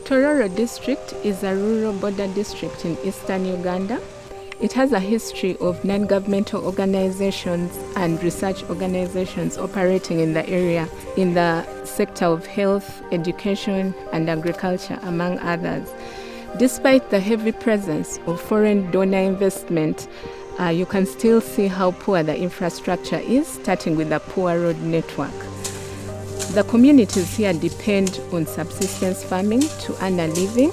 Tororo district is a rural border district in Eastern Uganda. It has a history of non-governmental organizations and research organizations operating in the area in the sector of health, education, and agriculture, among others. Despite the heavy presence of foreign donor investment, you can still see how poor the infrastructure is, starting with a poor road network. The communities here depend on subsistence farming to earn a living.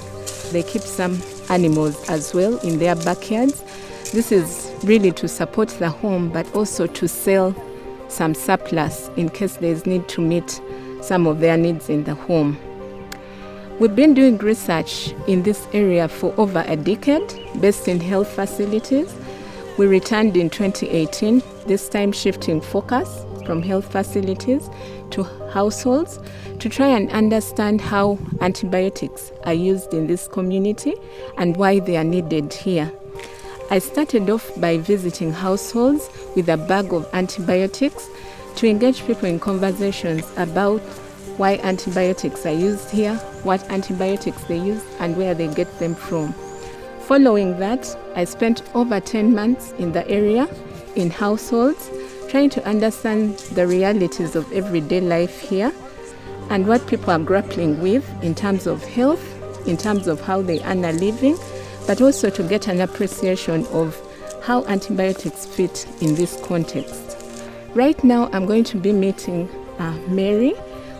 They keep some animals as well in their backyards. This is really to support the home, but also to sell some surplus in case there is need to meet some of their needs in the home. We've been doing research in this area for over a decade, based in health facilities. We returned in 2018, this time shifting focus from health facilities to households to try and understand how antibiotics are used in this community and why they are needed here. I started off by visiting households with a bag of antibiotics to engage people in conversations about why antibiotics are used here, what antibiotics they use, and where they get them from. Following that, I spent over 10 months in the area, in households, trying to understand the realities of everyday life here and what people are grappling with in terms of health, in terms of how they earn a living, but also to get an appreciation of how antibiotics fit in this context. Right now, I'm going to be meeting Mary,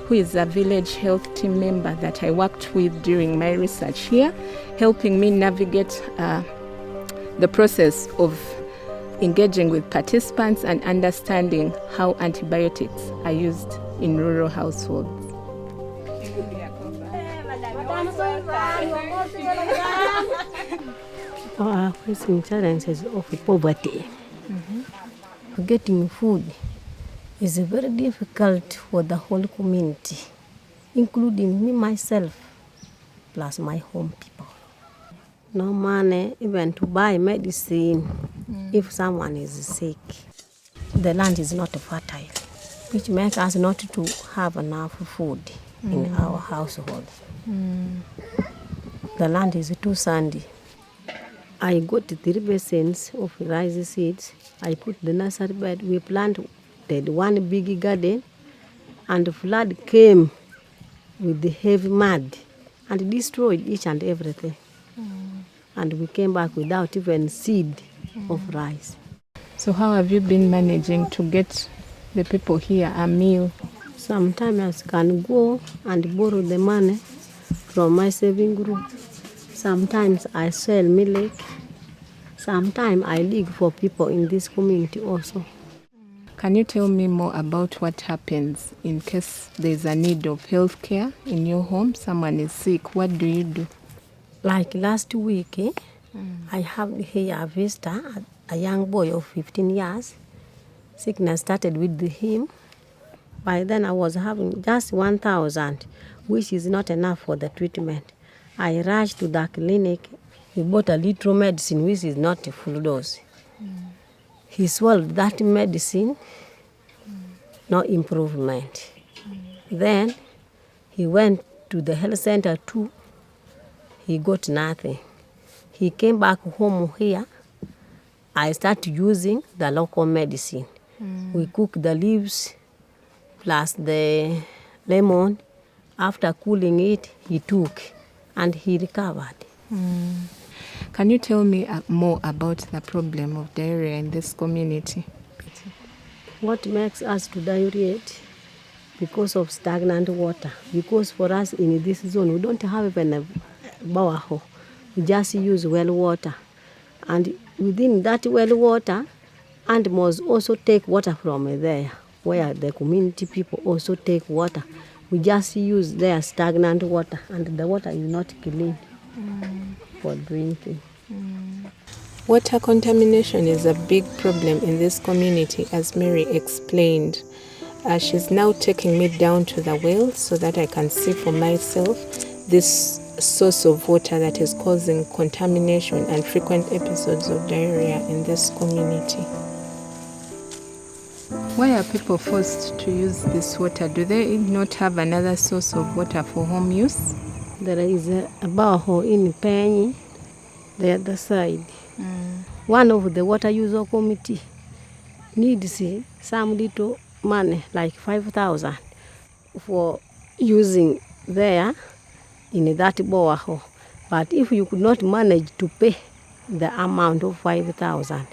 who is a village health team member that I worked with during my research here, helping me navigate the process of engaging with participants and understanding how antibiotics are used in rural households. Our facing challenges of poverty. Getting food is very difficult for the whole community, including me myself, plus my home people. No money even to buy medicine if someone is sick. The land is not fertile, which makes us not to have enough food in our household. The land is too sandy. I got 3 basins of rice seeds. I put the nursery bed. We planted one big garden, and the flood came with the heavy mud and destroyed each and everything. And we came back without even seed of rice. So how have you been managing to get the people here a meal? Sometimes I can go and borrow the money from my saving group. Sometimes I sell milk. Sometimes I look for people in this community also. Can you tell me more about what happens in case there's a need of health care in your home? Someone is sick. What do you do? Like last week, I have here a visitor, a young boy of 15 years. Sickness started with him. By then I was having just 1,000, which is not enough for the treatment. I rushed to the clinic. He bought a little medicine, which is not a full dose. He swallowed that medicine, no improvement. Then he went to the health center too. He got nothing. He came back home here. I started using the local medicine. We cook the leaves plus the lemon. After cooling it, he took and he recovered. Can you tell me more about the problem of diarrhea in this community? What makes us to diarrheate? Because of stagnant water. Because for us in this zone, we don't have even a borehole. We just use well water. And within that well water, animals also take water from there, where the community people also take water. We just use their stagnant water, and the water is not clean for drinking. Water contamination is a big problem in this community, as Mary explained. She's now taking me down to the well so that I can see for myself this source of water that is causing contamination and frequent episodes of diarrhea in this community. Why are people forced to use this water? Do they not have another source of water for home use? There is a borehole in Penny, the other side. One of the water user committee needs some little money, like 5,000, for using there in that borehole. But if you could not manage to pay the amount of 5,000,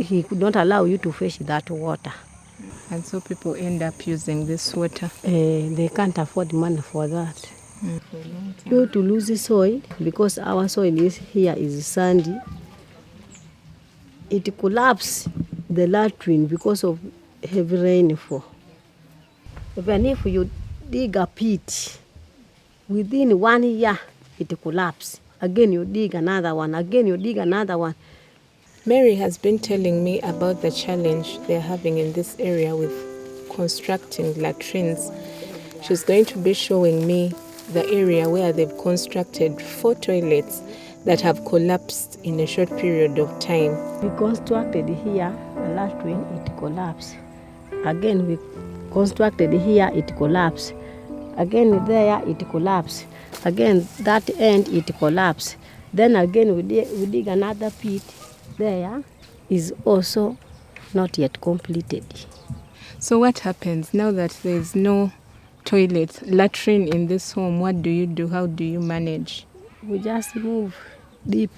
he could not allow you to fetch that water. And so people end up using this water. They can't afford money for that. Due to lose soil, because our soil here is sandy, it collapses the latrine because of heavy rainfall. Even if you dig a pit, within 1 year, it collapses. Again, you dig another one. Again, you dig another one. Mary has been telling me about the challenge they're having in this area with constructing latrines. She's going to be showing me the area where they've constructed 4 toilets that have collapsed in a short period of time. We constructed here a latrine, it collapsed. Again, we constructed here, it collapsed. Again, there, it collapsed. Again, that end, it collapsed. Then again, we dig another pit. There is also not yet completed. So what happens now that there's no toilet, latrine in this home? What do you do? How do you manage? We just move deep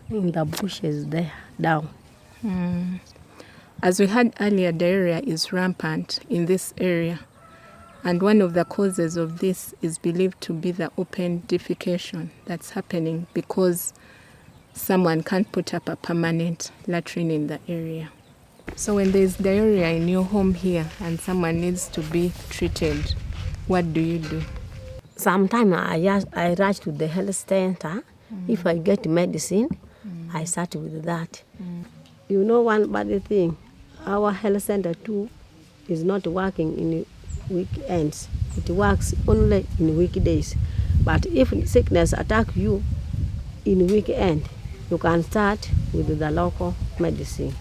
in the bushes there, down. As we heard earlier, diarrhea is rampant in this area. And one of the causes of this is believed to be the open defecation that's happening because someone can't put up a permanent latrine in the area. So when there's diarrhea in your home here and someone needs to be treated, what do you do? Sometimes I rush to the health center. If I get medicine, I start with that. You know one bad thing, our health center too is not working in weekends. It works only in weekdays. But if sickness attack you in weekend, you can start with the local medicine.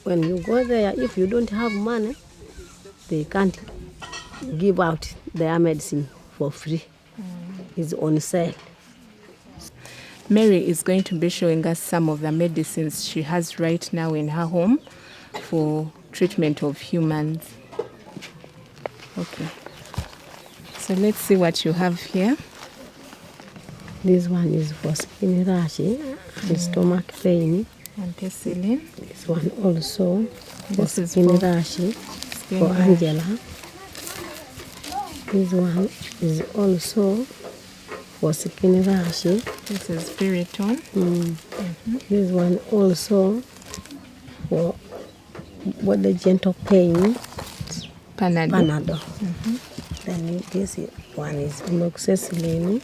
When you go there, if you don't have money, they can't give out their medicine for free. It's on sale. Mary is going to be showing us some of the medicines she has right now in her home for treatment of humans. Okay. So let's see what you have here. This one is for skin rash and stomach pain. Ampicillin. This one also This for is skin for rash skin for rash. Angela. This one is also for skin rash. This is Piriton. This one also for body gentle pain. Panadol. Then this one is amoxicillin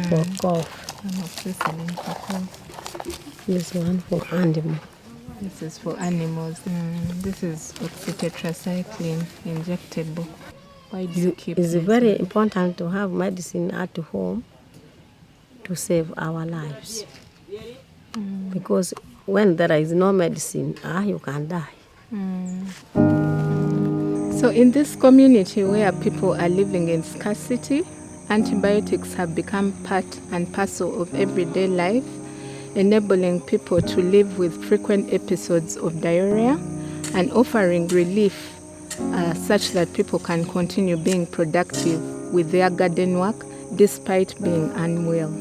for cough. Amoxicillin for cough. This one for animal. This is for animals. This is oxytetracycline injectable. Why do you keep It's it? very important to have medicine at home to save our lives. Because when there is no medicine, you can die. So in this community where people are living in scarcity, antibiotics have become part and parcel of everyday life, enabling people to live with frequent episodes of diarrhea and offering relief such that people can continue being productive with their garden work despite being unwell.